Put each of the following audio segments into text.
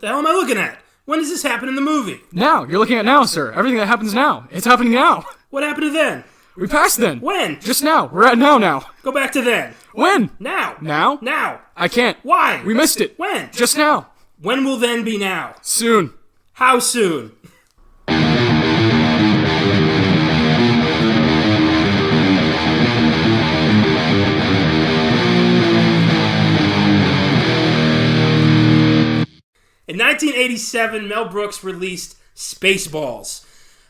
the hell am I looking at? When does this happen in the movie? Now. You're looking at now, sir. Everything that happens now. It's happening now. What happened to then? We passed then. When? Just now. We're at now. Go back to then. When? Now. Now? Now. I can't. Why? We missed it. When? Just now. When will then be now? Soon. How soon? In 1987, Mel Brooks released Spaceballs,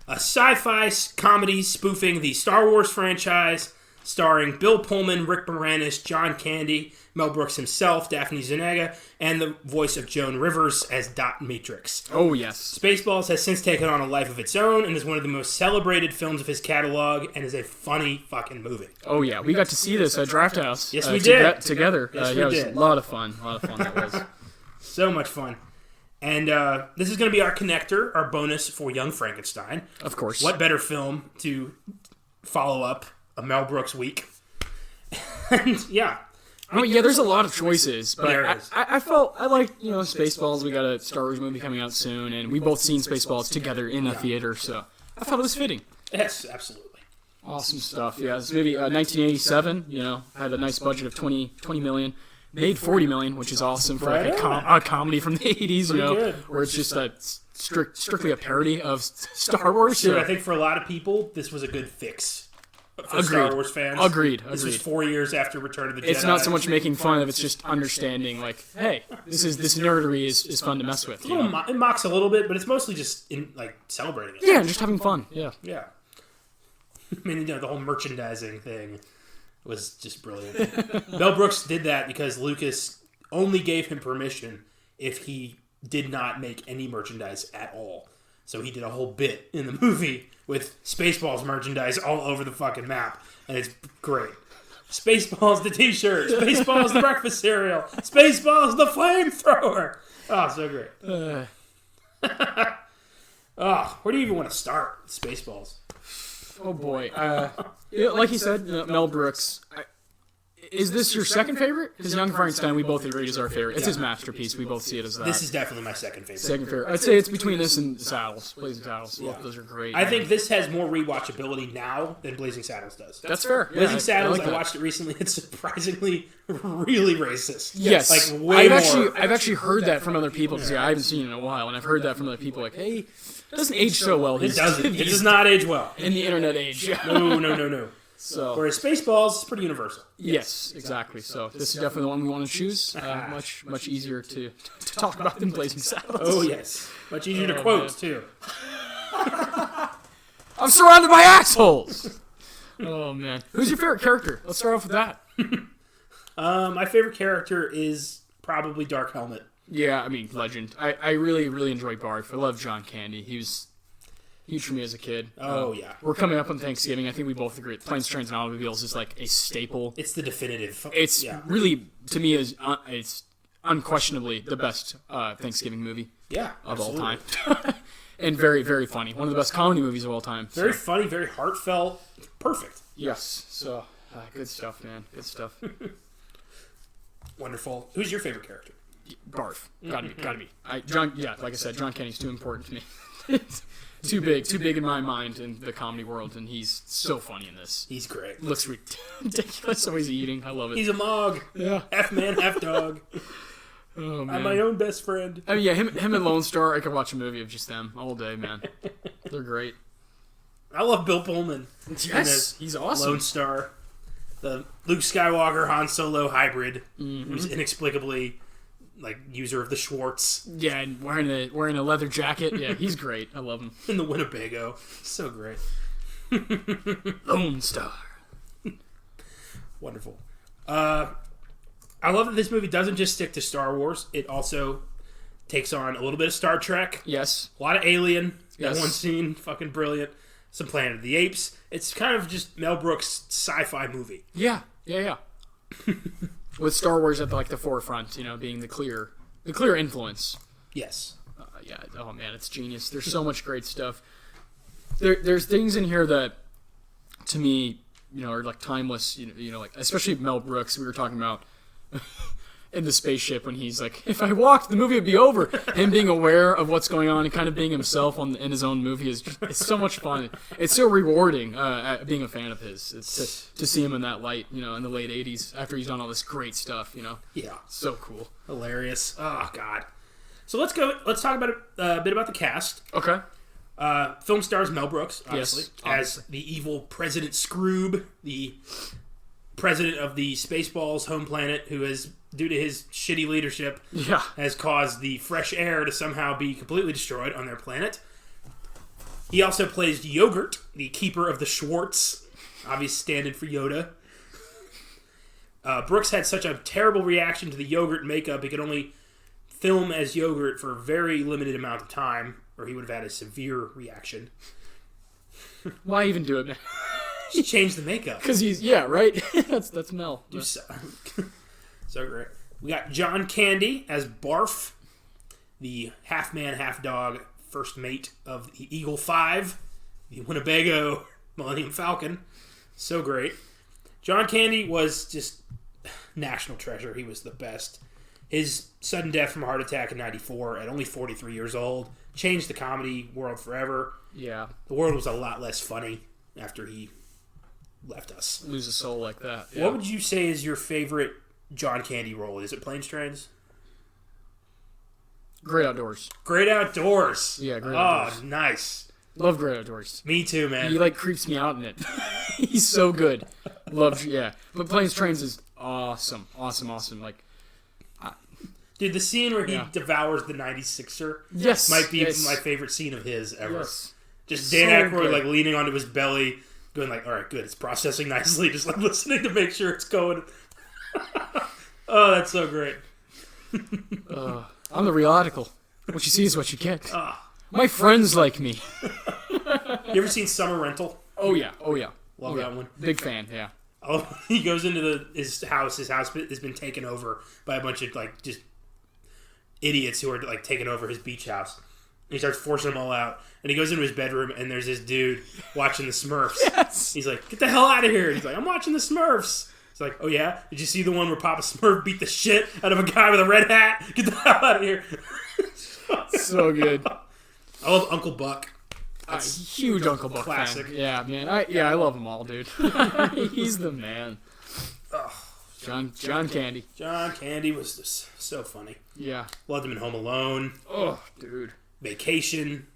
a sci-fi comedy spoofing the Star Wars franchise, starring Bill Pullman, Rick Moranis, John Candy, Mel Brooks himself, Daphne Zuniga, and the voice of Joan Rivers as Dot Matrix. Oh, yes. Spaceballs has since taken on a life of its own and is one of the most celebrated films of his catalog and is a funny fucking movie. Oh, yeah. We got to see this at Draft House. Yes, we did. Together. Yes, we it was did. a lot of fun. That was. So much fun. And this is going to be our connector, our bonus for Young Frankenstein. Of course. What better film to follow up a Mel Brooks week? And yeah. There's a lot of choices, but There is. I like, Spaceballs. We got a Star Wars movie coming out soon, and we both seen Spaceballs together in a theater, so I thought it was fitting. Yes, absolutely. Awesome stuff. Yeah, this movie, 1987, had a nice budget of $20 million. Made $40 million, which is awesome for like a comedy from the 80s, good. where it's just strictly a parody of Star Wars. Dude, I think for a lot of people, this was a good fix for Star Wars fans. Agreed. This was 4 years after Return of the Jedi. It's not so much making fun of, it's just understanding, like, hey, this nerdery is fun to mess with. It mocks a little bit, but it's mostly just celebrating it. Yeah, just having fun. Yeah. Yeah. I mean, the whole merchandising thing was just brilliant. Mel Brooks did that because Lucas only gave him permission if he did not make any merchandise at all. So he did a whole bit in the movie with Spaceballs merchandise all over the fucking map. And it's great. Spaceballs the t-shirt. Spaceballs the breakfast cereal. Spaceballs the flamethrower. Oh, so great. Where do you even want to start? Spaceballs. Oh, boy. Like you said, Mel Brooks. Is this your second favorite? Because Young Frankenstein, we both agreed, is our favorite. It's his masterpiece. We both see it as that. This is definitely my second favorite. Second favorite. I'd say it's between this and Saddles. Blazing Saddles. Yeah. Those are great. I think this has more rewatchability now than Blazing Saddles does. That's fair. Blazing Saddles, I watched it recently. It's surprisingly really racist. Yes. Like, way more. I've actually heard that from other people, because I haven't seen it in a while, and I've heard that from other people, like, hey, it doesn't age so well. It doesn't. It does not age well. In the internet age. No. So, whereas Spaceballs is pretty universal. Yes, exactly. So this is definitely the one we want to choose. Much easier to talk about than Blazing Saddles. Oh, yes. Much easier to quote, too. I'm surrounded by assholes! Oh, man. Who's your favorite character? Let's start off with that. My favorite character is probably Dark Helmet. Yeah, I mean, legend. I really, really enjoy Barf. I love John Candy. He was huge for me as a kid. Oh, yeah. We're coming up on Thanksgiving. I think we both agree. Planes, Trains, and Automobiles is like a staple. It's the definitive. It's really, to me, it's unquestionably the best Thanksgiving movie of all time. And very, very funny. One of the best comedy movies of all time. Very funny, very heartfelt. Perfect. Yes. So, good stuff, man. Good stuff. Wonderful. Who's your favorite character? Barf. Gotta be. Like I said, John Candy's too important to me. It's too big in my mind in the comedy world, and he's so funny in this. He's great. Looks ridiculous how he's eating. I love it. He's a Mog. Yeah. Half man, half dog. Oh, man. I'm my own best friend. I mean, yeah, him and Lone Star, I could watch a movie of just them all day, man. They're great. I love Bill Pullman. Yes, he's awesome. Lone Star. The Luke Skywalker Han Solo hybrid, who's inexplicably user of the Schwartz. Yeah, and wearing a leather jacket. Yeah, he's great. I love him. In the Winnebago. So great. Lone Star. Wonderful. I love that this movie doesn't just stick to Star Wars. It also takes on a little bit of Star Trek. Yes. A lot of Alien. Yes. That one scene, fucking brilliant. Some Planet of the Apes. It's kind of just Mel Brooks' sci-fi movie. Yeah. With Star Wars at the forefront, being the clear influence. Yes. Yeah. Oh man, it's genius. There's so much great stuff. There's things in here that, to me, are like timeless. Like especially Mel Brooks. We were talking about in the spaceship when he's like, if I walked, the movie would be over. Him being aware of what's going on and kind of being himself in his own movie it's so much fun. It's so rewarding being a fan of his. It's to see him in that light, in the late 80s after he's done all this great stuff, Yeah. So cool. Hilarious. Oh, God. So let's talk about a bit about the cast. Okay. Film stars Mel Brooks, obviously, yes, as the evil President Scroob, the president of the Spaceballs home planet, who has, due to his shitty leadership, has caused the fresh air to somehow be completely destroyed on their planet. He also plays Yogurt, the keeper of the Schwartz, obviously standing for Yoda. Brooks had such a terrible reaction to the Yogurt makeup, he could only film as Yogurt for a very limited amount of time, or he would have had a severe reaction. Why even do it, man? Just change the makeup. Because right? that's Mel. So great. We got John Candy as Barf, the half-man, half-dog first mate of the Eagle 5, the Winnebago Millennium Falcon. So great. John Candy was just national treasure. He was the best. His sudden death from a heart attack in 94 at only 43 years old changed the comedy world forever. Yeah. The world was a lot less funny after he left us. Lose a soul like that. Yeah. What would you say is your favorite John Candy role? Is it Planes, Trains? Great Outdoors. Great Outdoors. Yeah, Great Outdoors. Oh, nice. Love Great Outdoors. Me too, man. He creeps me out in it. He's so good. But Planes, Trains is awesome. Awesome. Dude, the scene where he devours the 96er might be my favorite scene of his ever. Yes. Just Dan Aykroyd leaning onto his belly, going all right, good, it's processing nicely, just listening to make sure it's going. Oh, that's so great. I'm the real article. What you see is what you get. My friends like me. You ever seen Summer Rental? Oh yeah. Love that one. Big fan, yeah. Oh, he goes into his house. His house has been taken over by a bunch of just idiots who are taking over his beach house. And he starts forcing them all out. And he goes into his bedroom, and there's this dude watching the Smurfs. Yes. He's like, "Get the hell out of here!" And he's like, "I'm watching the Smurfs." He's like, "Oh yeah? Did you see the one where Papa Smurf beat the shit out of a guy with a red hat? Get the hell out of here!" So good. I love Uncle Buck. Huge Uncle Buck classic. Fan. Yeah, man. I love them all, dude. He's the man. John Candy. John Candy was just so funny. Yeah. Loved him in Home Alone. Oh, dude. Vacation.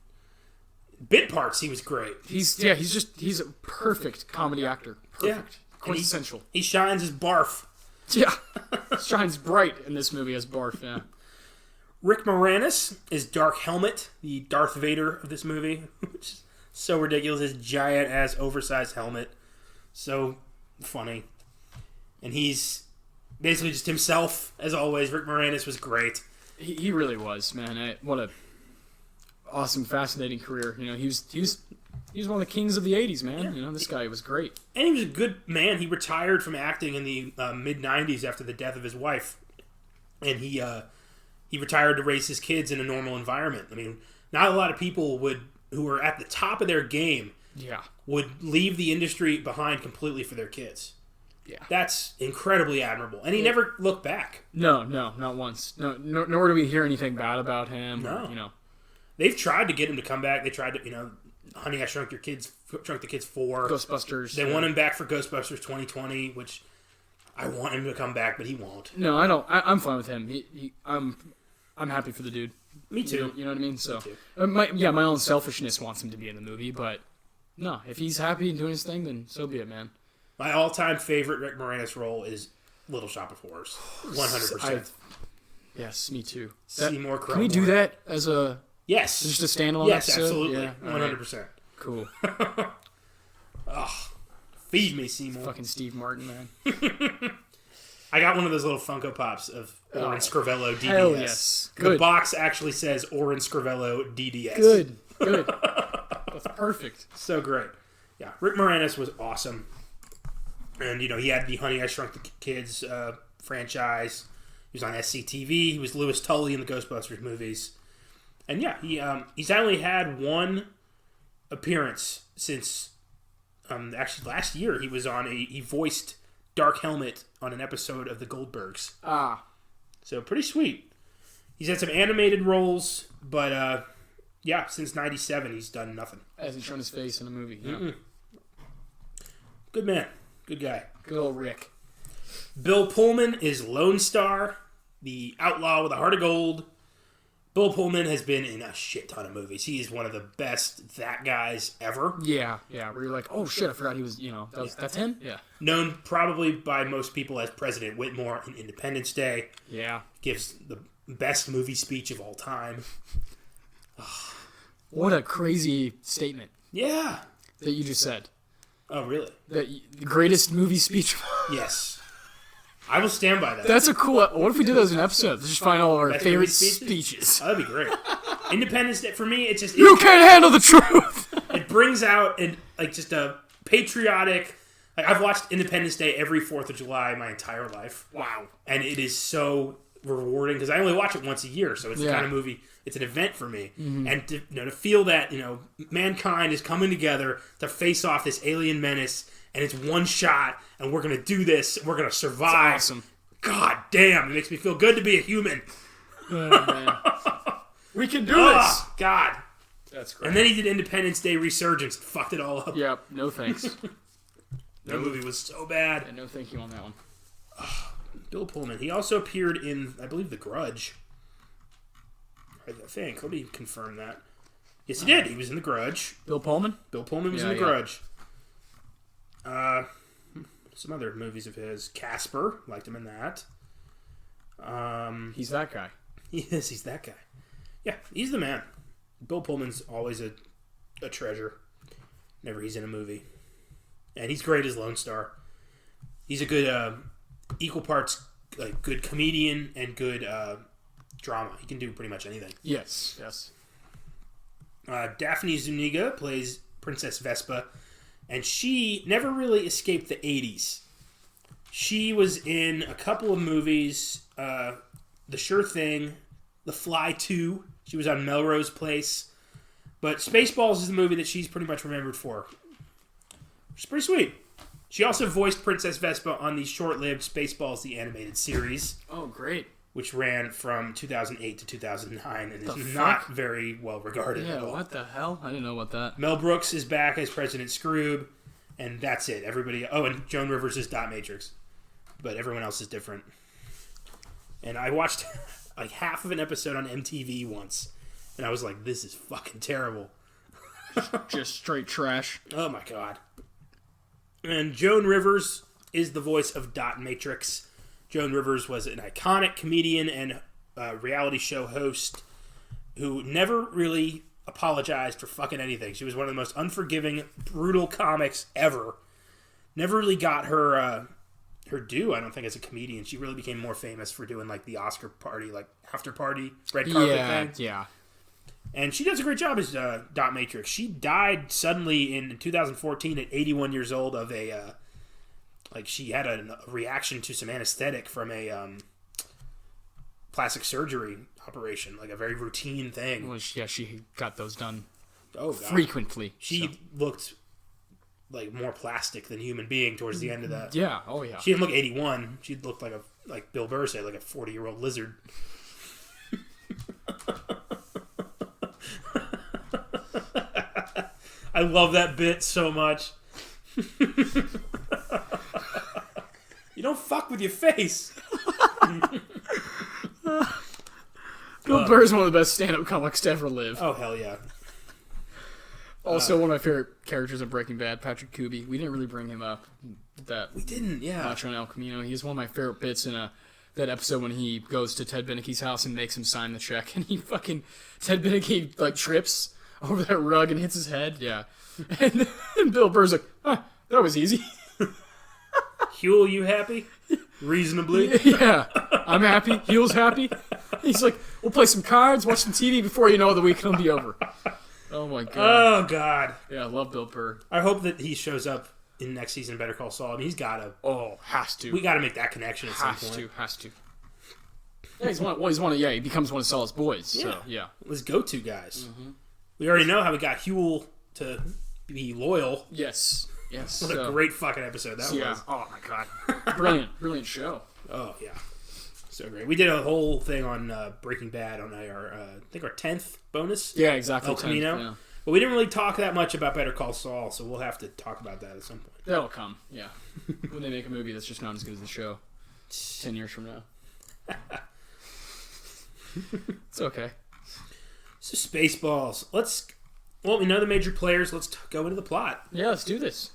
Bit parts, he was great. He's a perfect comedy actor. Perfect. Yeah. Quintessential. He shines as Barf. Yeah. Shines bright in this movie as Barf, yeah. Rick Moranis is Dark Helmet, the Darth Vader of this movie. Which is so ridiculous. His giant-ass, oversized helmet. So funny. And he's basically just himself, as always. Rick Moranis was great. He really was, man. What a awesome, fascinating career. He was one of the kings of the 80s, man. Yeah. This guy was great. And he was a good man. He retired from acting in the mid-90s after the death of his wife. And he retired to raise his kids in a normal environment. I mean, not a lot of people who are at the top of their game would leave the industry behind completely for their kids. Yeah. That's incredibly admirable. And he never looked back. No, not once. No, nor do we hear anything bad about him. No. They've tried to get him to come back. They tried to, Honey, I Shrunk the Kids 4. Ghostbusters. They want him back for Ghostbusters 2020, which I want him to come back, but he won't. No, I don't. I'm fine with him. I'm happy for the dude. Me too. You know what I mean? So, my own selfishness wants him to be in the movie, but no, if he's happy and doing his thing, then so be it, man. My all-time favorite Rick Moranis role is Little Shop of Horrors. 100%. Yes, me too. Seymour Crow. Can we do that as a... Yes. Just a standalone Yes, episode? absolutely. Yeah, 100%. Right. Cool. Feed me, Seymour. Fucking Steve Martin, man. I got one of those little Funko Pops of Orin Scrivello DDS. Hell yes. Good. The box actually says Orin Scrivello DDS. Good. That's perfect. So great. Yeah, Rick Moranis was awesome. And, he had the Honey, I Shrunk the Kids franchise. He was on SCTV. He was Louis Tully in the Ghostbusters movies. And, yeah, he's only had one appearance since, actually last year. He voiced Dark Helmet on an episode of The Goldbergs. So pretty sweet. He's had some animated roles, but since '97 he's done nothing. Hasn't shown his face in a movie. Yeah. Good man. Good guy. Good old Rick. Bill Pullman is Lone Star, the outlaw with a heart of gold. Bill Pullman has been in a shit ton of movies. He is one of the best that guys ever. Yeah. Where you're like, oh shit, I forgot he was, that's him? Yeah. Known probably by most people as President Whitmore in Independence Day. Yeah. Gives the best movie speech of all time. What a crazy statement. Yeah. That you just said. Oh, really? The greatest movie speech. Yes. I will stand by that. That's a cool... What if we did that as an episode? Let's just find all of our favorite speeches. Oh, that'd be great. Independence Day, for me, it's just... You can't handle the truth! It brings out just a patriotic... Like, I've watched Independence Day every 4th of July my entire life. Wow. And it is so rewarding, because I only watch it once a year, so it's the kind of movie... It's an event for me. Mm-hmm. And to feel that, mankind is coming together to face off this alien menace, and it's one shot, and we're going to do this, we're going to survive. That's awesome. God damn, it makes me feel good to be a human. Oh, man. We can do this. God. That's great. And then he did Independence Day Resurgence and fucked it all up. Yep, no thanks. That movie was so bad. Yeah, no thank you on that one. Bill Pullman. He also appeared in, I believe, The Grudge. I think. Let me confirm that. Yes, he did. He was in The Grudge. Bill Pullman? Bill Pullman was in The Grudge. Some other movies of his. Casper. Liked him in that. He's that guy. Yes, he's that guy. Yeah, he's the man. Bill Pullman's always a treasure. Whenever he's in a movie. And he's great as Lone Star. He's a good, equal parts, good comedian and good, drama. He can do pretty much anything. Yes. Daphne Zuniga plays Princess Vespa, and she never really escaped the 80s. She was in a couple of movies, The Sure Thing, The Fly 2. She was on Melrose Place. But Spaceballs is the movie that she's pretty much remembered for. Which is pretty sweet. She also voiced Princess Vespa on the short-lived Spaceballs, the animated series. Oh, great. Which ran from 2008 to 2009 and is not very well regarded at all. Yeah, what the hell? I didn't know about that. Mel Brooks is back as President Scrooge, and that's it. Everybody... Oh, and Joan Rivers is Dot Matrix. But everyone else is different. And I watched half of an episode on MTV once, and I was like, this is fucking terrible. Just straight trash. Oh my god. And Joan Rivers is the voice of Dot Matrix. Joan Rivers was an iconic comedian and reality show host who never really apologized for fucking anything. She was one of the most unforgiving, brutal comics ever. Never really got her due, I don't think, as a comedian. She really became more famous for doing the Oscar party, after party, red carpet thing. Yeah. And she does a great job as Dot Matrix. She died suddenly in 2014 at 81 years old of a... she had a reaction to some anesthetic from a plastic surgery operation, a very routine thing. Well, she got those done frequently. She looked more plastic than human being towards the end of that. Yeah, oh yeah. She didn't look 81. She looked like Bill Burr said, a 40-year-old lizard. I love that bit so much. You don't fuck with your face. Bill Burr is one of the best stand-up comics to ever live. Oh, hell yeah. Also, one of my favorite characters in Breaking Bad, Patrick Kuby. We didn't really bring him up. We didn't, yeah. Much on El Camino. He's one of my favorite bits in that episode when he goes to Ted Benicke's house and makes him sign the check, and Ted Benicke trips over that rug and hits his head. Yeah. And Bill Burr's like, that was easy. Huel, you happy? Reasonably. Yeah. I'm happy. Huel's happy. He's like, we'll play some cards, watch some TV before you know the weekend will be over. Oh, my God. Oh, God. Yeah, I love Bill Burr. I hope that he shows up in next season of Better Call Saul. I mean, he's got to. Oh, has to. We got to make that connection at some point. Has to. Yeah, he becomes one of Saul's boys. Yeah. So, yeah. Let's go-to guys. Mm-hmm. We already know how we got Huel to be loyal. Yes. What a great fucking episode that was. Oh, my God. Brilliant show. Oh, yeah. So great. We did a whole thing on Breaking Bad on our, I think our 10th bonus. Yeah, exactly. El Camino. Yeah. But we didn't really talk that much about Better Call Saul, so we'll have to talk about that at some point. That'll come, yeah. When they make a movie that's just not as good as the show 10 years from now. It's okay. So Spaceballs. We know the major players. Let's go into the plot. Yeah, let's do this.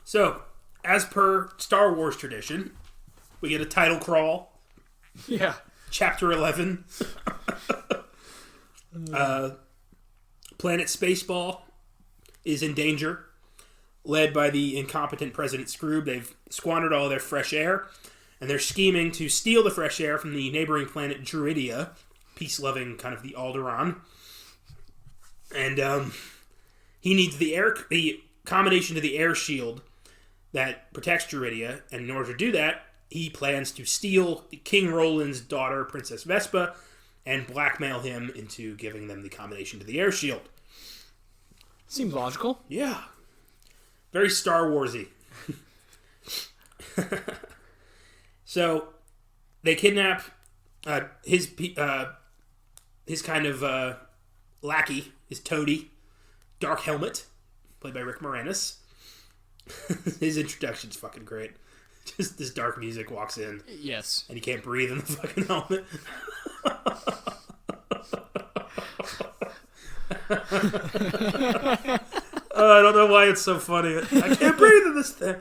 So, as per Star Wars tradition, we get a title crawl. Yeah. Chapter 11. Planet Spaceball is in danger. Led by the incompetent President Scroob, they've squandered all their fresh air, and they're scheming to steal the fresh air from the neighboring planet Druidia, peace-loving kind of the Alderaan. And he needs the combination to the air shield that protects Druidia, and in order to do that, he plans to steal King Roland's daughter, Princess Vespa, and blackmail him into giving them the combination to the air shield. Seems logical. Yeah. Very Star Warsy. So, they kidnap his kind of lackey, his toady, Dark Helmet, played by Rick Moranis. His introduction's fucking great. Just this dark music walks in. Yes. And he can't breathe in the fucking helmet. I don't know why it's so funny. I can't breathe in this thing.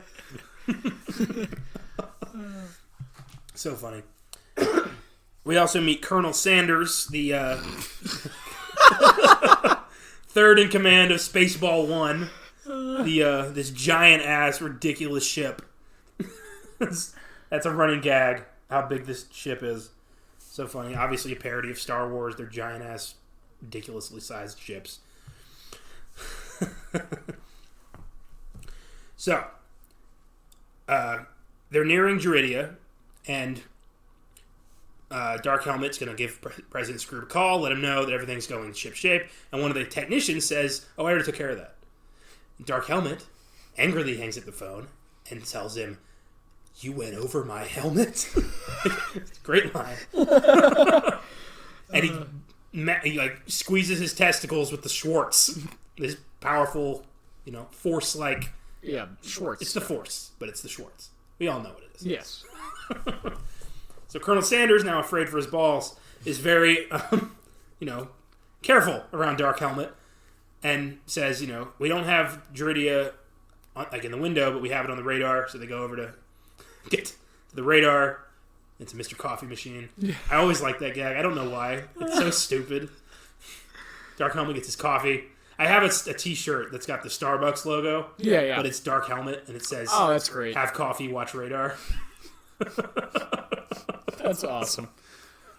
So funny. We also meet Colonel Sanders, the third in command of Spaceball 1. This giant-ass, ridiculous ship. That's a running gag, how big this ship is. So funny. Obviously a parody of Star Wars. They're giant-ass, ridiculously sized ships. So, they're nearing Druidia, and Dark Helmet's going to give President Scroob a call, let him know that everything's going ship-shape, and one of the technicians says, "Oh, I already took care of that." Dark Helmet angrily hangs up the phone and tells him, "You went over my helmet?" Great line. And he like squeezes his testicles with the Schwartz. This powerful, Force-like. Yeah, Schwartz. It's the Force, but it's the Schwartz. We all know what it is. Yes. So Colonel Sanders, now afraid for his balls, is very, careful around Dark Helmet, and says, we don't have Druidia like in the window, but we have it on the radar. So they go over to get to the radar. It's a Mr. Coffee machine. Yeah. I always like that gag. I don't know why. It's so stupid. Dark Helmet gets his coffee. I have a t-shirt that's got the Starbucks logo. Yeah. But it's Dark Helmet, and it says, "Oh, that's great. Have coffee, watch radar." That's awesome.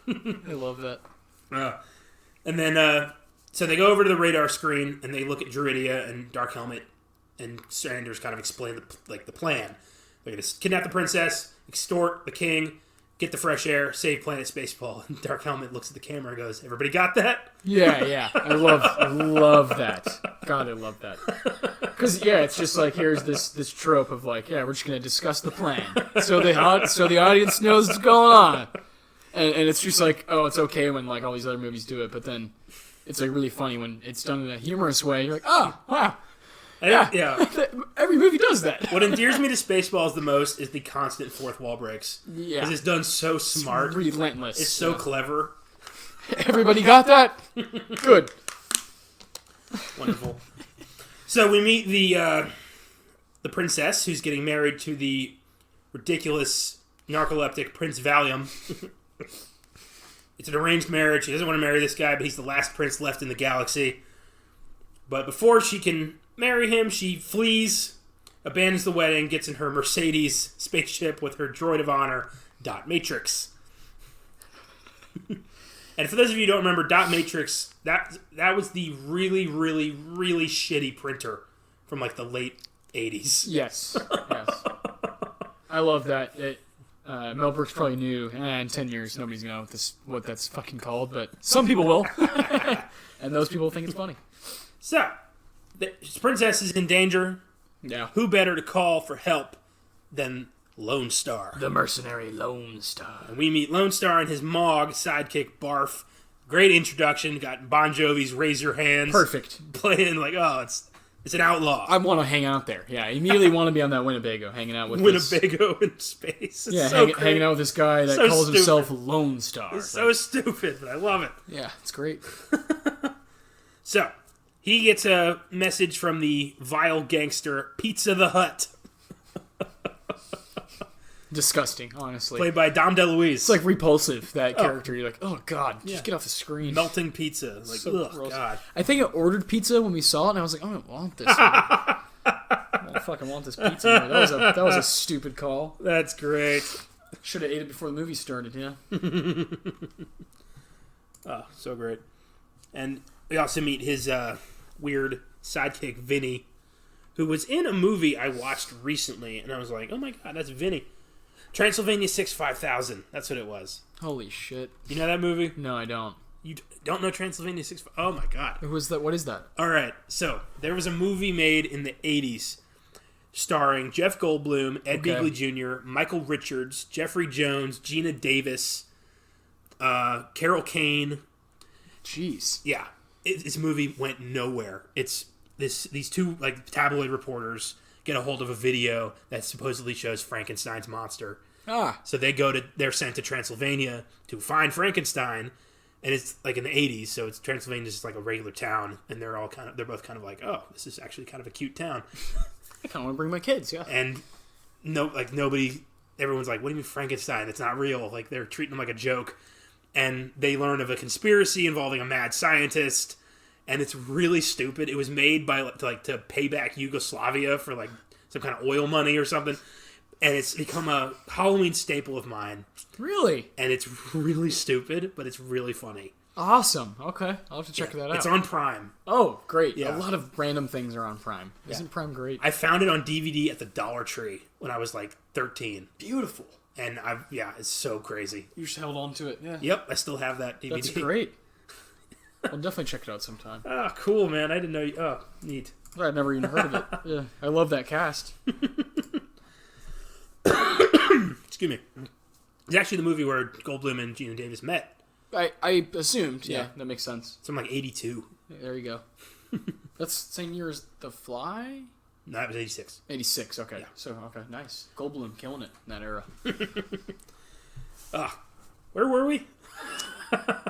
I love that. And then, so they go over to the radar screen, and they look at Druidia and Dark Helmet, and Sanders kind of explain the plan. They're going to kidnap the princess, extort the king, get the fresh air, save Planet Spaceball. And Dark Helmet looks at the camera and goes, "Everybody got that?" Yeah. I love that. God, I love that. Because, it's just like, here's this trope of like, we're just going to discuss the plan. So the audience knows what's going on. And it's just like, oh, it's okay when like all these other movies do it, but then it's like really funny when it's done in a humorous way. You're like, oh, wow. Yeah. Every movie does that. What endears me to Spaceballs the most is the constant fourth wall breaks. Yeah. Because it's done so smart. It's relentless. It's so clever. Everybody got that? Good. Wonderful. So we meet the princess who's getting married to the ridiculous narcoleptic Prince Valium. It's an arranged marriage. She doesn't want to marry this guy, but he's the last prince left in the galaxy. But before she can marry him, she flees, abandons the wedding, gets in her Mercedes spaceship with her droid of honor, Dot Matrix. And for those of you who don't remember, Dot Matrix, that was the really, really, really shitty printer from like the late 80s. Yes. I love that. Mel Brooks probably knew, in 10 years, nobody's going to know what that's fucking called, but some people will. And those people think it's funny. So, the princess is in danger. Yeah. Who better to call for help than Lone Star. The mercenary Lone Star. And we meet Lone Star and his Mog sidekick, Barf. Great introduction. Got Bon Jovi's Raise Your Hands. Perfect. Playing like, it's an outlaw. I want to hang out there. Yeah, I immediately want to be on that Winnebago, hanging out with Winnebago in space. It's hanging out with this guy that calls himself Lone Star. It's so stupid, but I love it. Yeah, it's great. So, he gets a message from the vile gangster Pizza the Hut. Disgusting, honestly. Played by Dom DeLuise. It's like repulsive, that character. You're like, oh god, just get off the screen. Melting pizza. Like, So ugh, God. I think I ordered pizza when we saw it, and I was like, I don't want this. I don't fucking want this pizza anymore. That was a stupid call. That's great. Should have ate it before the movie started, yeah. Oh, so great. And we also meet his weird sidekick, Vinny, who was in a movie I watched recently, and I was like, oh my god, that's Vinny. Transylvania 6-5000. That's what it was. Holy shit. You know that movie? No, I don't. You don't know Transylvania 6? Oh my god. Who was that? What is that? All right. So, there was a movie made in the 80s starring Jeff Goldblum, Ed Begley Jr., Michael Richards, Jeffrey Jones, Gina Davis, Carol Kane. Jeez. Yeah. This movie went nowhere. It's these two like tabloid reporters get a hold of a video that supposedly shows Frankenstein's monster. So they're sent to Transylvania to find Frankenstein, and it's like in the 80s, so Transylvania's just like a regular town, and they're both kind of like, oh, this is actually kind of a cute town. I kind of want to bring my kids, yeah. And everyone's like, what do you mean Frankenstein? It's not real. Like, they're treating him like a joke. And they learn of a conspiracy involving a mad scientist, and it's really stupid. It was made to pay back Yugoslavia for like some kind of oil money or something, and it's become a Halloween staple of mine. Really? And it's really stupid, but it's really funny. Awesome. Okay, I'll have to check that out. It's on Prime. Oh, great. Yeah. A lot of random things are on Prime. Isn't Prime great? I found it on DVD at the Dollar Tree when I was like 13. Beautiful. And it's so crazy. You just held on to it, yeah. Yep, I still have that DVD. That's great. I'll definitely check it out sometime. Ah, cool, man. I didn't know you... Oh, neat. I'd never even heard of it. Yeah, I love that cast. Excuse me. It's actually the movie where Goldblum and Gina Davis met. I assumed, yeah, that makes sense. Something like 82. There you go. That's the same year as The Fly? No, that was 86. 86, okay. Yeah. So, okay, nice. Goldblum killing it in that era. Where were we?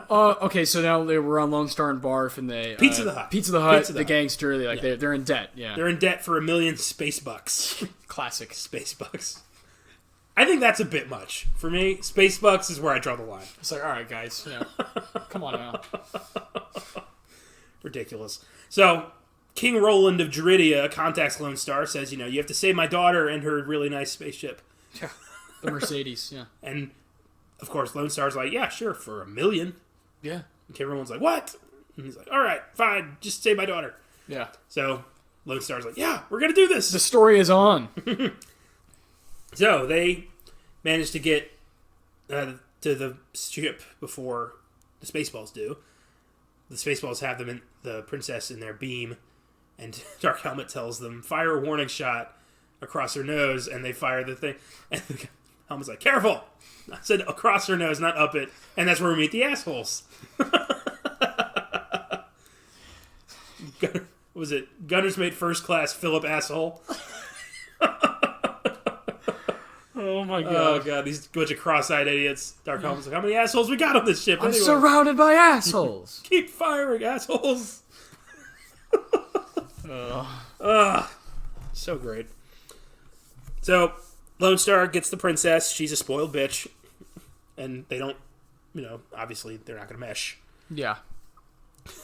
Okay, so now we're on Lone Star and Barf, and they... Pizza the Hut. Pizza the Hut, the gangster, they're in debt, yeah. They're in debt for $1 million space bucks. Classic. Space bucks. I think that's a bit much. For me, space bucks is where I draw the line. It's like, alright, guys, come on now. Ridiculous. So, King Roland of Duridia contacts Lone Star, says, you have to save my daughter and her really nice spaceship. Yeah, the Mercedes, yeah. And, of course, Lone Star's like, yeah, sure, for $1 million. Yeah. And King Roland's like, what? And he's like, all right, fine, just save my daughter. Yeah. So, Lone Star's like, yeah, we're going to do this. The story is on. So, they manage to get to the ship before the Spaceballs do. The Spaceballs have them the princess in their beam, and Dark Helmet tells them, fire a warning shot across her nose, and they fire the thing. And the Helmet's like, careful! I said across her nose, not up it. And that's where we meet the assholes. Was it Gunner's Mate First Class Philip Asshole? Oh my god. Oh god, these bunch of cross-eyed idiots. Dark Helmet's like, how many assholes we got on this ship? I'm anyway? surrounded by assholes. Keep firing, assholes. So great. So, Lone Star gets the princess. She's a spoiled bitch. And they don't, obviously they're not going to mesh. Yeah.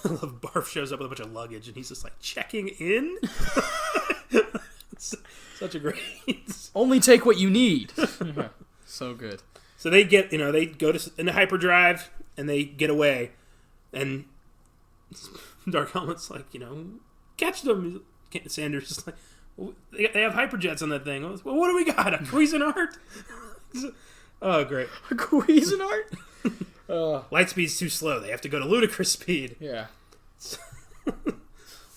I love Barf shows up with a bunch of luggage and he's just like, checking in? Such a great... Only take what you need. So good. So they get, they go in the hyperdrive and they get away. And Dark Helmet's like, catch them. Sanders is like, well, they have hyperjets on that thing. Well, what do we got? A Cuisinart? Oh, great. A Cuisinart? Lightspeed's too slow. They have to go to ludicrous speed. Yeah.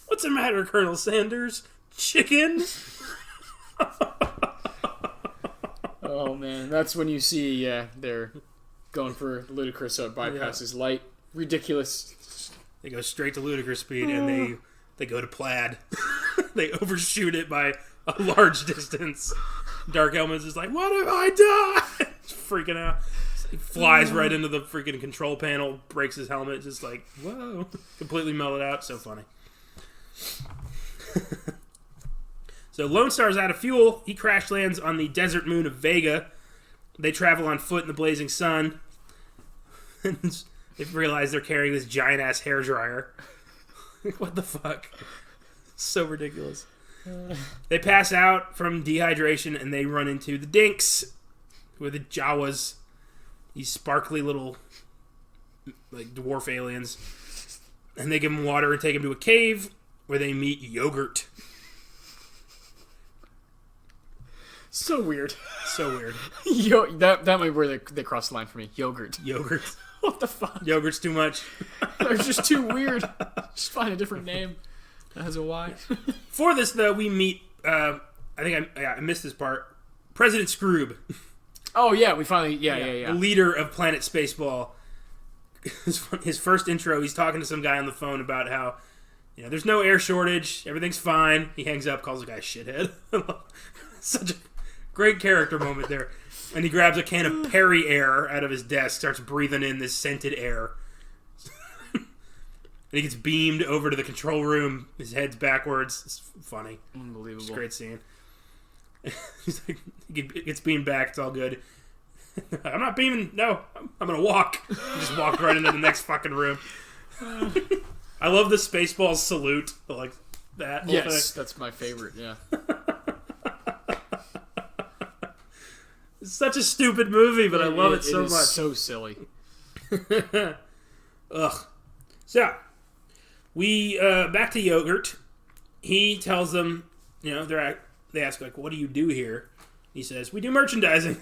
What's the matter, Colonel Sanders? Chicken? Oh man, that's when you see they're going for ludicrous, so it bypasses light. Ridiculous. They go straight to ludicrous speed, and they go to plaid. They overshoot it by a large distance. Dark Helmet's is like, what have I done? Freaking out. He flies right into the freaking control panel, breaks his helmet, just like, whoa. Completely melted out. So funny. So Lone Star's out of fuel. He crash lands on the desert moon of Vega. They travel on foot in the blazing sun. And they realize they're carrying this giant-ass hairdryer. What the fuck? So ridiculous. They pass out from dehydration, and they run into the Dinks, who are the Jawas. These sparkly little, like, dwarf aliens. And they give them water and take them to a cave, where they meet Yogurt. So weird. So weird. That might be where they cross the line for me. Yogurt. What the fuck? Yogurt's too much. They're just too weird. Just find a different name that has a Y. For this, though, we meet, I think I missed this part, President Scroob. Oh, yeah, we finally, yeah. The leader of Planet Spaceball. His first intro, he's talking to some guy on the phone about how, there's no air shortage, everything's fine. He hangs up, calls the guy a shithead. Such a great character moment there. And he grabs a can of Perry air out of his desk, starts breathing in this scented air. And he gets beamed over to the control room. His head's backwards. It's funny. Unbelievable. It's a great scene. He's like, he gets beamed back. It's all good. I'm not beaming. No, I'm going to walk. Just walk right into the next fucking room. I love the Spaceballs salute. Like that. Yes, that's my favorite, yeah. It's such a stupid movie, but I love it so much. It's so silly. Ugh. So, we, back to Yogurt. He tells them, they ask, like, what do you do here? He says, we do merchandising.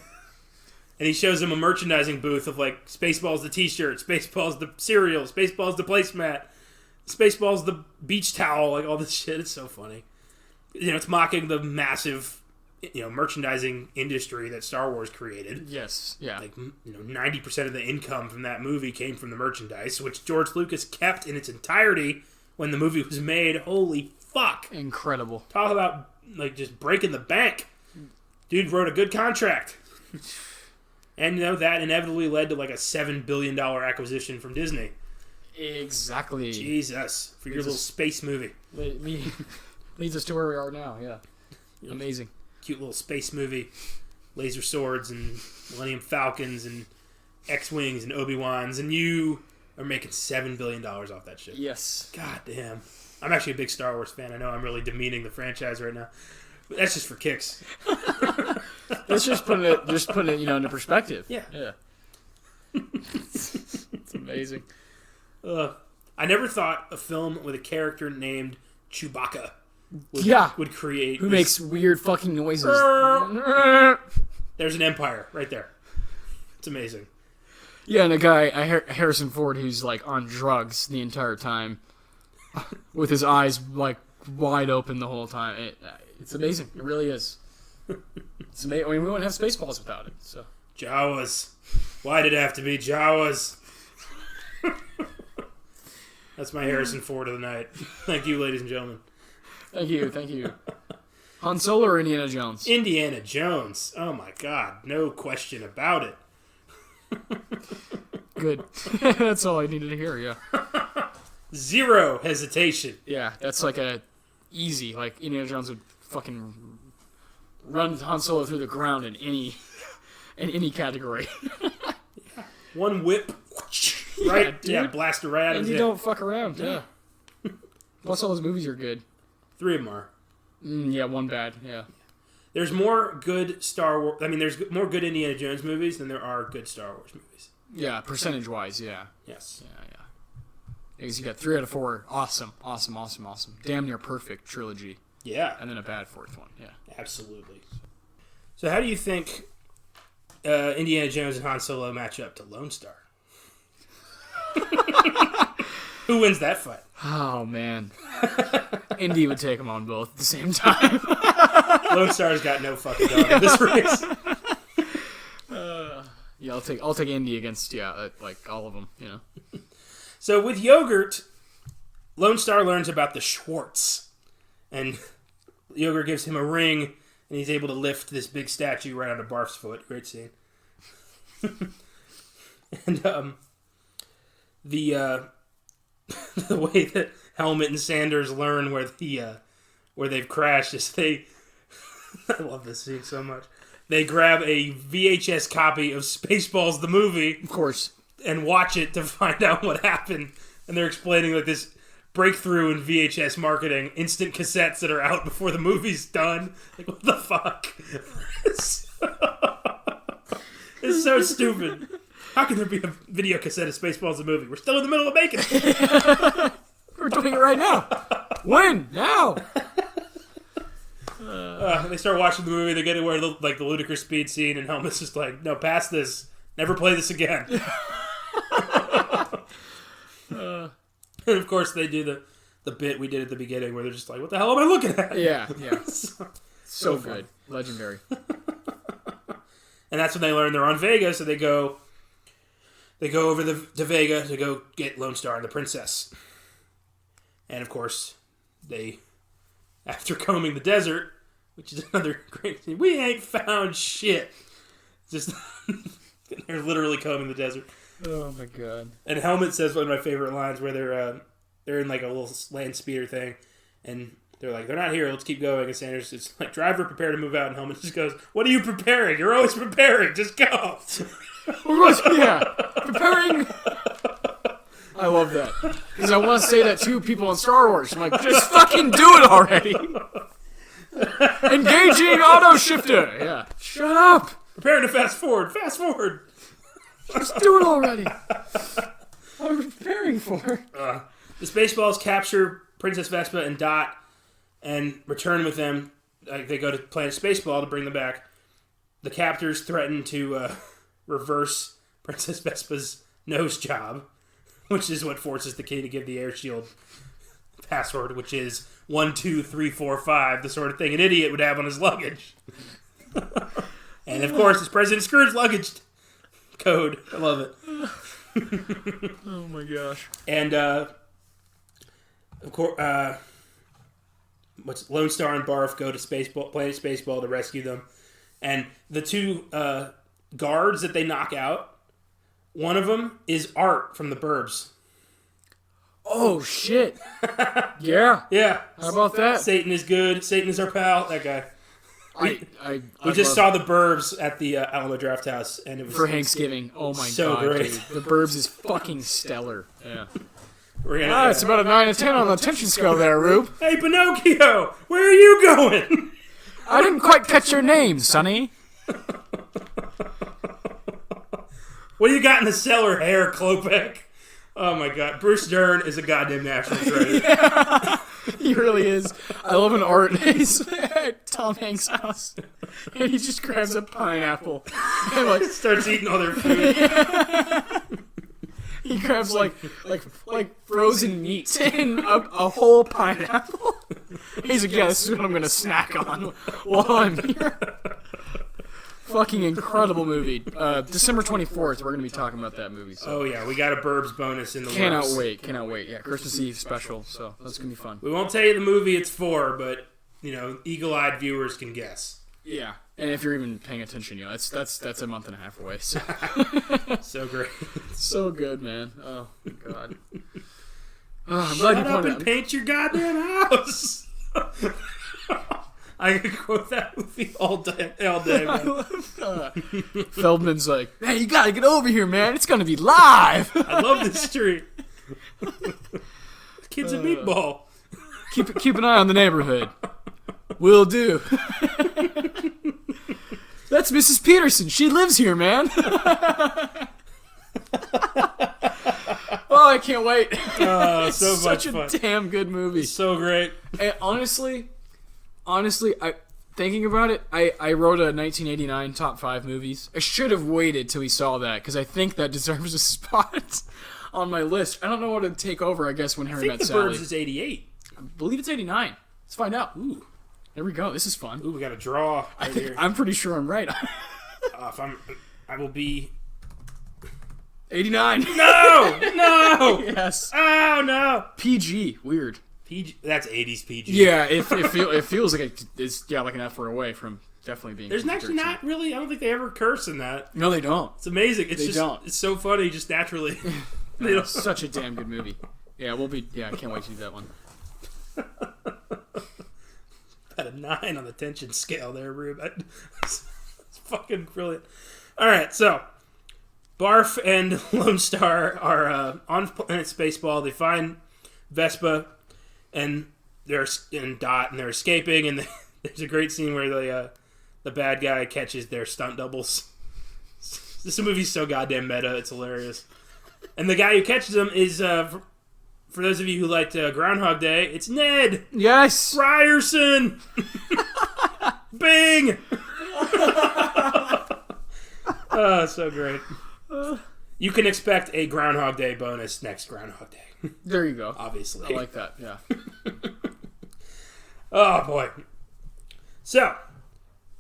And he shows them a merchandising booth of, like, Spaceballs the t-shirt, Spaceballs the cereal, Spaceballs the placemat, Spaceballs the beach towel, like, all this shit. It's so funny. It's mocking the massive, merchandising industry that Star Wars created. Yes, yeah. Like, 90% of the income from that movie came from the merchandise, which George Lucas kept in its entirety when the movie was made. Holy fuck. Incredible. Talk about, like, just breaking the bank. Dude wrote a good contract. And, that inevitably led to, like, a $7 billion acquisition from Disney. Exactly. Jesus. For your little space movie. Leads us to where we are now, yeah. Amazing. Cute little space movie. Laser swords and Millennium Falcons and X-Wings and Obi-Wans. And you are making $7 billion off that shit. Yes. God damn. I'm actually a big Star Wars fan. I know I'm really demeaning the franchise right now. But that's just for kicks. That's just putting it, into perspective. Yeah. It's amazing. I never thought a film with a character named Chewbacca would create... Who makes weird fucking noises. There's an empire right there. It's amazing. Yeah, and a guy, Harrison Ford, who's, like, on drugs the entire time. With his eyes, like, wide open the whole time. It's amazing. It really is. It's amazing. I mean, we wouldn't have Spaceballs without it. So Jawas. Why did it have to be Jawas? That's my Harrison Ford of the night. Thank you, ladies and gentlemen. Thank you. Han Solo or Indiana Jones? Indiana Jones. Oh my god. No question about it. Good. That's all I needed to hear, yeah. Zero hesitation. Yeah, that's like a easy. Like, Indiana Jones would fucking run Han Solo through the ground in any category. One whip. Right? Yeah, blast her right out of his head. And you don't fuck around, yeah. Plus, all those movies are good. 3 of them are. Yeah, one bad, yeah. There's more good Star Wars... I mean, there's more good Indiana Jones movies than there are good Star Wars movies. Yeah, percentage-wise, yeah. Yes. Yeah. Because you got 3 out of 4 awesome. Damn near perfect trilogy. Yeah. And then a bad 4th one, yeah. Absolutely. So how do you think Indiana Jones and Han Solo match up to Lone Star? Who wins that fight? Oh, man. Indy would take them on both at the same time. Lone Star's got no fucking dog in this race. Yeah, I'll take Indy against like all of them. So with Yogurt, Lone Star learns about the Schwartz, and Yogurt gives him a ring, and he's able to lift this big statue right out of Barf's foot. Great scene. And the way that Helmet and Sanders learn where they've crashed is I love this scene so much. They grab a VHS copy of Spaceballs the movie, Of course. and watch it to find out what happened. And they're explaining like this breakthrough in VHS marketing, instant cassettes that are out before the movie's done. Like, what the fuck? It's so stupid. How can there be a video cassette of Spaceballs the movie? We're still in the middle of making it. We're doing it right now. When? Now. They start watching the movie. They get to where the ludicrous speed scene, and Helmet's just like, "No, pass this. Never play this again." And of course, they do the bit we did at the beginning, where they're just like, "What the hell am I looking at?" Yeah. So good, legendary. And that's when they learn they're on Vega, so they go over to Vega to go get Lone Star and the princess. And of course, after combing the desert, which is another great thing, we ain't found shit. Just they're literally combing the desert. Oh my god! And Helmet says one of my favorite lines where they're in like a little land speeder thing, and they're like, "They're not here. Let's keep going." And Sanders is like, "Driver, prepare to move out." And Helmet just goes, "What are you preparing? You're always preparing. Just go." Preparing. I love that because I want to say that to people in Star Wars. I'm like, just fucking do it already. Engaging auto shifter. Yeah. Shut up. Preparing to fast forward. Fast forward. Just do it already. I'm preparing for. The Spaceballs capture Princess Vespa and Dot and return with them. They go to Planet Spaceball to bring them back. The captors threaten to reverse Princess Vespa's nose job, which is what forces the king to give the air shield password, which is 12345, the sort of thing an idiot would have on his luggage. And of course, it's President Scrooge's luggage code. I love it. Oh my gosh. And of course, Lone Star and Barf go to Planet Spaceball to rescue them, and the two guards that they knock out, one of them is Art from the Burbs. Oh shit! Yeah. How about that? Satan is good. Satan is our pal. That guy. We just saw the Burbs at the Alamo Draft House, and it was for Thanksgiving. Oh my so god, great. Dude. The Burbs is fucking stellar. Yeah. It's about a 9 out of 10 on the attention scale there, Rube. Hey, Pinocchio, where are you going? I didn't quite catch your name, Sonny. What do you got in the cellar, Herr Klopek? Oh my god, Bruce Dern is a goddamn national treasure. Yeah, he really is. I love an Art. He's at Tom Hanks' house, and he just grabs a pineapple and starts eating all their food. He grabs like frozen meat and a whole pineapple. He's like, "Yeah, this is what I'm gonna snack on while I'm here." Fucking incredible movie. December 24th, we're gonna be talking about that movie. So. Oh yeah, we got a Burbs bonus in the Cannot works. Cannot wait. Yeah, Christmas Eve special. So that's gonna be fun. We won't tell you the movie it's for, but eagle-eyed viewers can guess. Yeah, and if you're even paying attention, that's a month and a half away. So, so great, so good, man. Oh god. Oh, I'm glad you pointed out. Paint your goddamn house. I could quote that movie all day, man. Feldman's like, "Hey, you gotta get over here, man. It's gonna be live." I love this street. Kid's a meatball. Keep an eye on the neighborhood. Will do. That's Mrs. Peterson. She lives here, man. Oh, I can't wait. So Such much fun. a damn good movie. So great. And honestly, thinking about it, I wrote a 1989 top 5 movies. I should have waited till we saw that, because I think that deserves a spot on my list. I don't know what to take over, I guess, when Harry Met Sally. I think The Burbs is 88. I believe it's 89. Let's find out. Ooh. There we go. This is fun. Ooh, we got a draw right here. I'm pretty sure I'm right. I will be 89. No! No! Yes. Oh, no! PG. Weird. PG. That's 80s PG. Yeah, it feels like it's like an effort away from definitely being There's PG-13. actually not really, I don't think they ever curse in that. No, they don't. It's amazing. They don't. It's so funny, just naturally. It's such a damn good movie. Yeah, I can't wait to do that one. At a 9 on the tension scale there, Rube. It's fucking brilliant. Alright, so Barf and Lone Star are on planet Spaceball. They find Vespa and Dot, and they're escaping, and there's a great scene where the bad guy catches their stunt doubles. This movie's so goddamn meta, it's hilarious. And the guy who catches them is, for those of you who liked Groundhog Day, it's Ned! Yes! Ryerson! Bing! Oh, so great. You can expect a Groundhog Day bonus next Groundhog Day. There you go. Obviously. I like that, yeah. Oh, boy. So,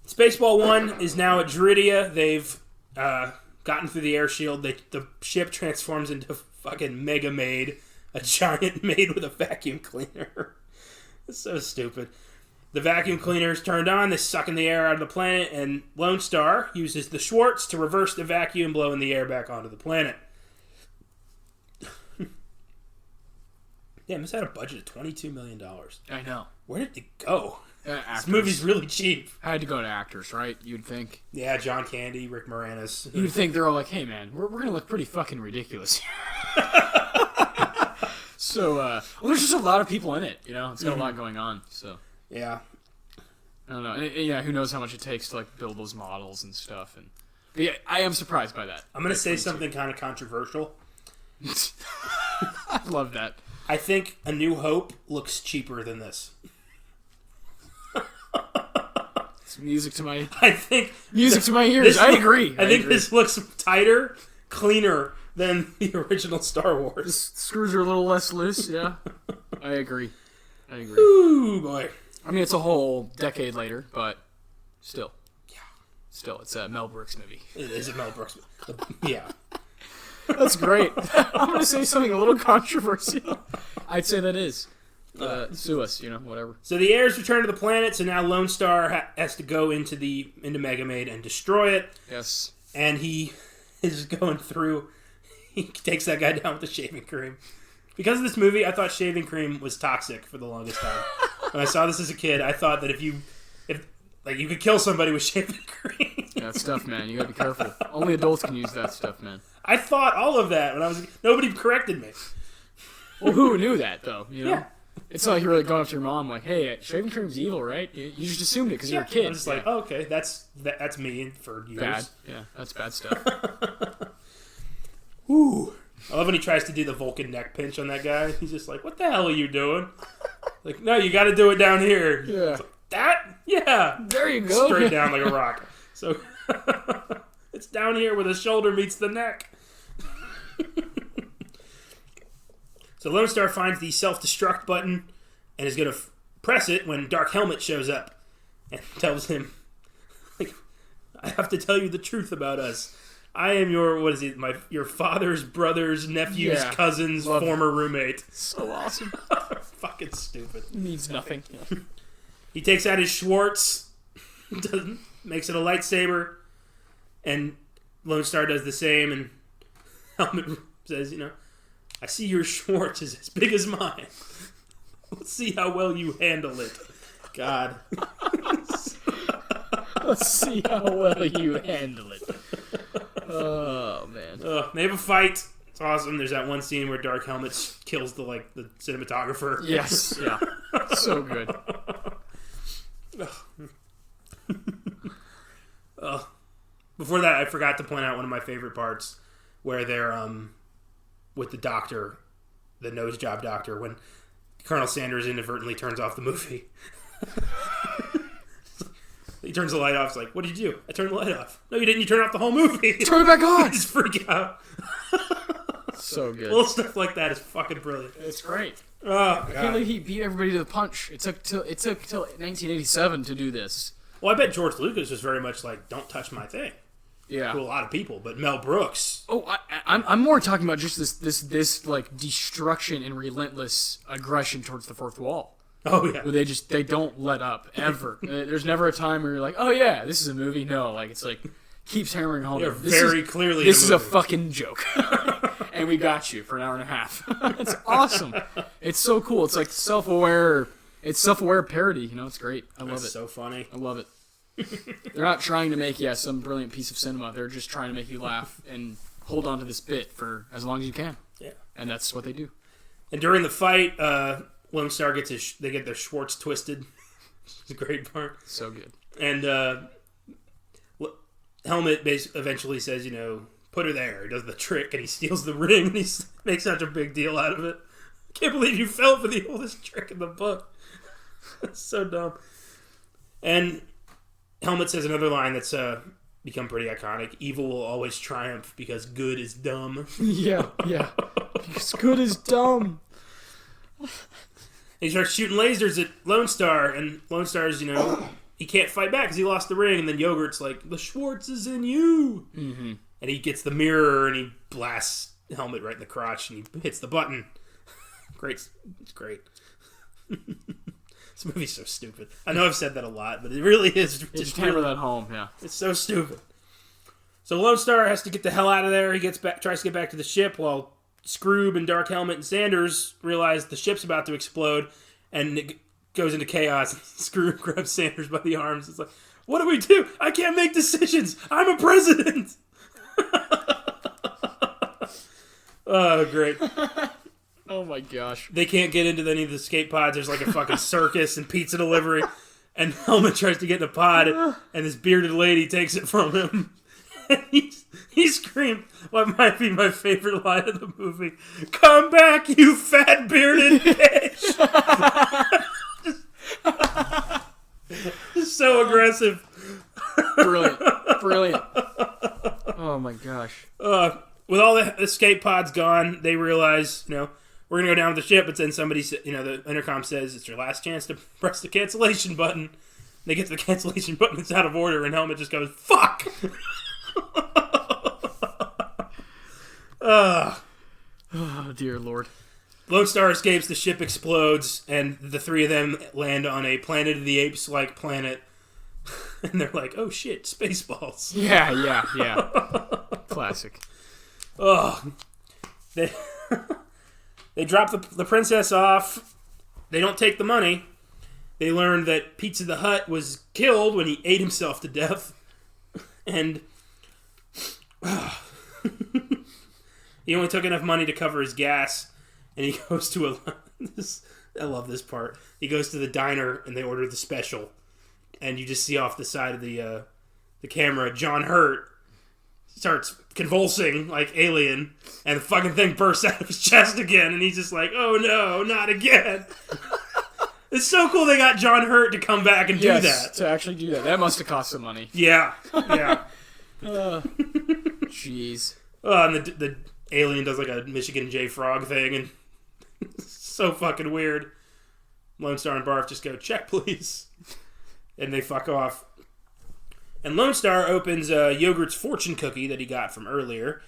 Spaceball 1 is now at Duridia. They've gotten through the air shield. The ship transforms into fucking Mega Maid, a giant maid with a vacuum cleaner. It's so stupid. The vacuum cleaner is turned on. They suck in the air out of the planet, and Lone Star uses the Schwartz to reverse the vacuum, blowing the air back onto the planet. Damn, this had a budget of $22 million. I know. This Actors. movie's really cheap. Had to go to actors, right? You'd think. Yeah, John Candy, Rick Moranis. You'd think they're all like, hey, man, we're going to look pretty fucking ridiculous. So, there's just a lot of people in it, you know? It's got a lot going on, so. Yeah. I don't know. And yeah, who knows how much it takes to, like, build those models and stuff. But yeah, I am surprised by that. I'm going to say something kind of controversial. I love that. I think A New Hope looks cheaper than this. It's music to my to my ears. I agree. I think this looks tighter, cleaner than the original Star Wars. The screws are a little less loose, yeah. I agree. Ooh, boy. I mean, it's a whole decade later, but still. Yeah. Still, it's a Mel Brooks movie. It is a Mel Brooks movie. Yeah. That's great. I'm going to say something a little controversial. I'd say that is. Sue us, whatever. So the heirs return to the planet, so now Lone Star has to go into Mega Maid and destroy it. Yes. And he is going through, he takes that guy down with the shaving cream. Because of this movie, I thought shaving cream was toxic for the longest time. When I saw this as a kid, I thought that if you could kill somebody with shaving cream. Yeah, that stuff, man. You gotta be careful. Only adults can use that stuff, man. I thought all of that when I was... Nobody corrected me. Well, who knew that, though? Yeah. It's not like you're really going up to your mom like, hey, shaving cream's evil, right? You just assumed it because you're a kid. I was just like, oh, okay, that's me for years. Bad. Yeah, that's bad stuff. Ooh. I love when he tries to do the Vulcan neck pinch on that guy. He's just like, what the hell are you doing? Like, no, you got to do it down here. Yeah. Like, that? Yeah. There you go. Straight down like a rock. So, it's down here where the shoulder meets the neck. So Lone Star finds the self-destruct button and is going to press it when Dark Helmet shows up and tells him, like, I have to tell you the truth about us. I am your father's brother's nephew's cousin's former roommate. So awesome. Fucking stupid. Means nothing. Yeah. He takes out his Schwartz, makes it a lightsaber, and Lone Star does the same, and Helmet says, I see your Schwartz is as big as mine. Let's see how well you handle it. God. Let's see how well you handle it. Oh, man. They have a fight. It's awesome. There's that one scene where Dark Helmet kills the cinematographer. Yes. Yeah. So good. Before that, I forgot to point out one of my favorite parts where they're with the doctor, the nose job doctor, when Colonel Sanders inadvertently turns off the movie. He turns the light off. It's like, what did you do? I turned the light off. No, you didn't. You turned off the whole movie. Turn it back on. Just freak out. So good. Little stuff like that is fucking brilliant. It's great. Oh, God. I can't believe he beat everybody to the punch. It took till 1987 to do this. Well, I bet George Lucas was very much like, don't touch my thing. Yeah. to a lot of people, but Mel Brooks. Oh, I'm more talking about just this like destruction and relentless aggression towards the fourth wall. Oh yeah, Where they don't let up ever. There's never a time where you're like, oh yeah, this is a movie. No, like it's like keeps hammering home. They're very clearly this is a movie. fucking joke, and we got you for an hour and a half. It's awesome. It's so cool. It's like self-aware. It's self-aware parody. You know, it's great. I love it. So funny. I love it. They're not trying to make some brilliant piece of cinema. They're just trying to make you laugh and hold on to this bit for as long as you can. Yeah, and that's what they do. And during the fight, Lone Star they get their Schwartz twisted. It's a great part. So good. And Helmet eventually says, put her there. He does the trick, and he steals the ring, and he makes such a big deal out of it. I can't believe you fell for the oldest trick in the book. That's so dumb. And Helmet says another line that's become pretty iconic. Evil will always triumph because good is dumb. Yeah. Because good is dumb. He starts shooting lasers at Lone Star, and Lone Star's, he can't fight back because he lost the ring, and then Yogurt's like, the Schwartz is in you! Mm-hmm. And he gets the mirror, and he blasts Helmet right in the crotch, and he hits the button. Great. It's great. This movie's so stupid. I know I've said that a lot, but it really is. Just hammer that home, yeah. It's so stupid. So Lone Star has to get the hell out of there. He tries to get back to the ship while Scroob and Dark Helmet and Sanders realize the ship's about to explode, and it goes into chaos. Scroob grabs Sanders by the arms. It's like, what do we do? I can't make decisions. I'm a president. Oh, great. Oh my gosh. They can't get into any of the escape pods. There's like a fucking circus and pizza delivery. And Helmet tries to get in a pod, and this bearded lady takes it from him. And he screamed what might be my favorite line of the movie. Come back, you fat bearded bitch! Just so aggressive. Brilliant. Oh my gosh. With all the escape pods gone, they realize, we're going to go down with the ship, but then somebody, the intercom says, it's your last chance to press the cancellation button. They get to the cancellation button, it's out of order, and Helmet just goes, fuck! Oh, dear Lord. Lone Star escapes, the ship explodes, and the three of them land on a Planet of the Apes-like planet. And they're like, oh shit, Spaceballs. Yeah. Classic. Oh. They drop the princess off. They don't take the money. They learn that Pizza the Hut was killed when he ate himself to death. And he only took enough money to cover his gas. And he goes to I love this part. He goes to the diner and they order the special. And you just see off the side of the camera, John Hurt starts convulsing like Alien, and the fucking thing bursts out of his chest again, and he's just like, oh no, not again. It's so cool they got John Hurt to come back and do that. To actually do that. That must have cost some money. Yeah. Jeez. And the alien does like a Michigan J Frog thing, and so fucking weird. Lone Star and Barf just go, check please. And they fuck off. And Lone Star opens Yogurt's fortune cookie that he got from earlier.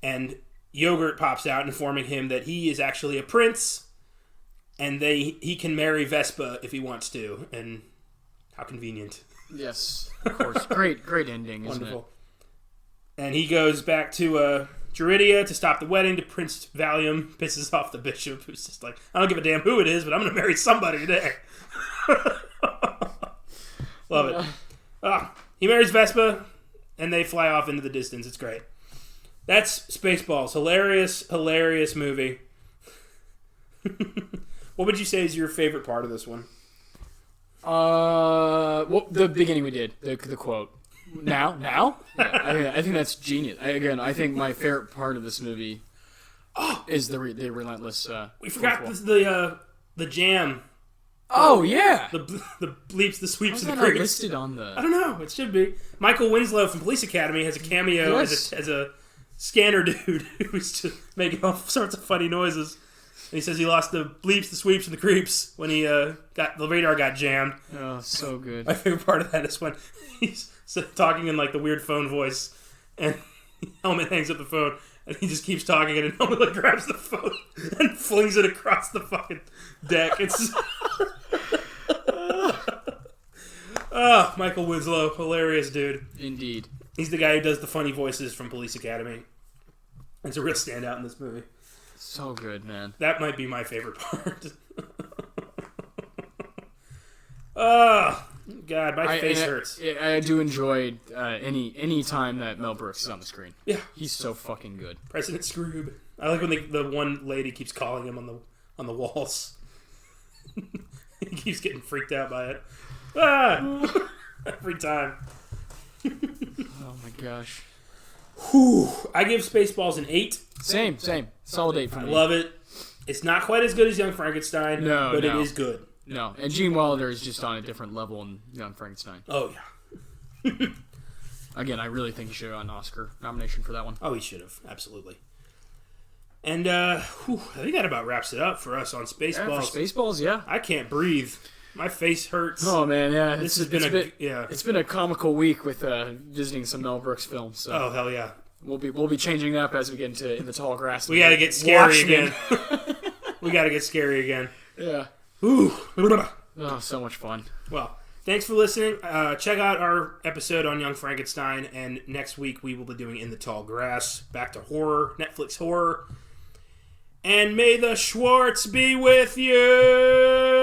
And Yogurt pops out informing him that he is actually a prince. And he can marry Vespa if he wants to. And how convenient. Yes, of course. Great ending, isn't Wonderful. It? And he goes back to Druidia to stop the wedding to Prince Valium. Pisses off the bishop, who's just like, I don't give a damn who it is, but I'm going to marry somebody today. Love it. He marries Vespa, and they fly off into the distance. It's great. That's Spaceballs. Hilarious movie. What would you say is your favorite part of this one? Well, the beginning we did. The quote. Now? Yeah, I think that's genius. I think my favorite part of this movie is the relentless... we forgot the jam. Oh, yeah! The bleeps, the sweeps, and the creeps. creeps. Listed on the... I don't know. It should be. Michael Winslow from Police Academy has a cameo as a scanner dude who's just making all sorts of funny noises. And he says he lost the bleeps, the sweeps, and the creeps when he the radar got jammed. Oh, so good. My favorite part of that is when he's talking in like the weird phone voice. And Helmet hangs up the phone, and he just keeps talking, and Helmet like grabs the phone and flings it across the fucking deck. It's Michael Winslow, hilarious dude. Indeed. He's the guy who does the funny voices from Police Academy. It's a real standout in this movie. So good, man. That might be my favorite part. Oh, God, my face hurts. I do enjoy any time that Mel Brooks is on the screen. Yeah. He's so fucking good. President Scroob. I like when the one lady keeps calling him on the walls. He keeps getting freaked out by it. Every time. Oh my gosh. Whew. I give Spaceballs an 8. Same. Solid 8 for me. I love it. It's not quite as good as Young Frankenstein, but it is good. No, and Gene Wilder is just on a different level in Young Frankenstein. Oh, yeah. Again, I really think he should have gotten an Oscar nomination for that one. Oh, he should have. Absolutely. And I think that about wraps it up for us on Spaceballs. Yeah, for Spaceballs, yeah. I can't breathe. My face hurts. Oh, man, yeah. It's been a comical week with visiting some Mel Brooks films. So. Oh, hell yeah. We'll be changing it up as we get into In the Tall Grass. We got to get scary again. We got to get scary again. Yeah. Ooh. Oh, so much fun. Well, thanks for listening. Check out our episode on Young Frankenstein, and next week we will be doing In the Tall Grass. Back to horror, Netflix horror. And may the Schwartz be with you!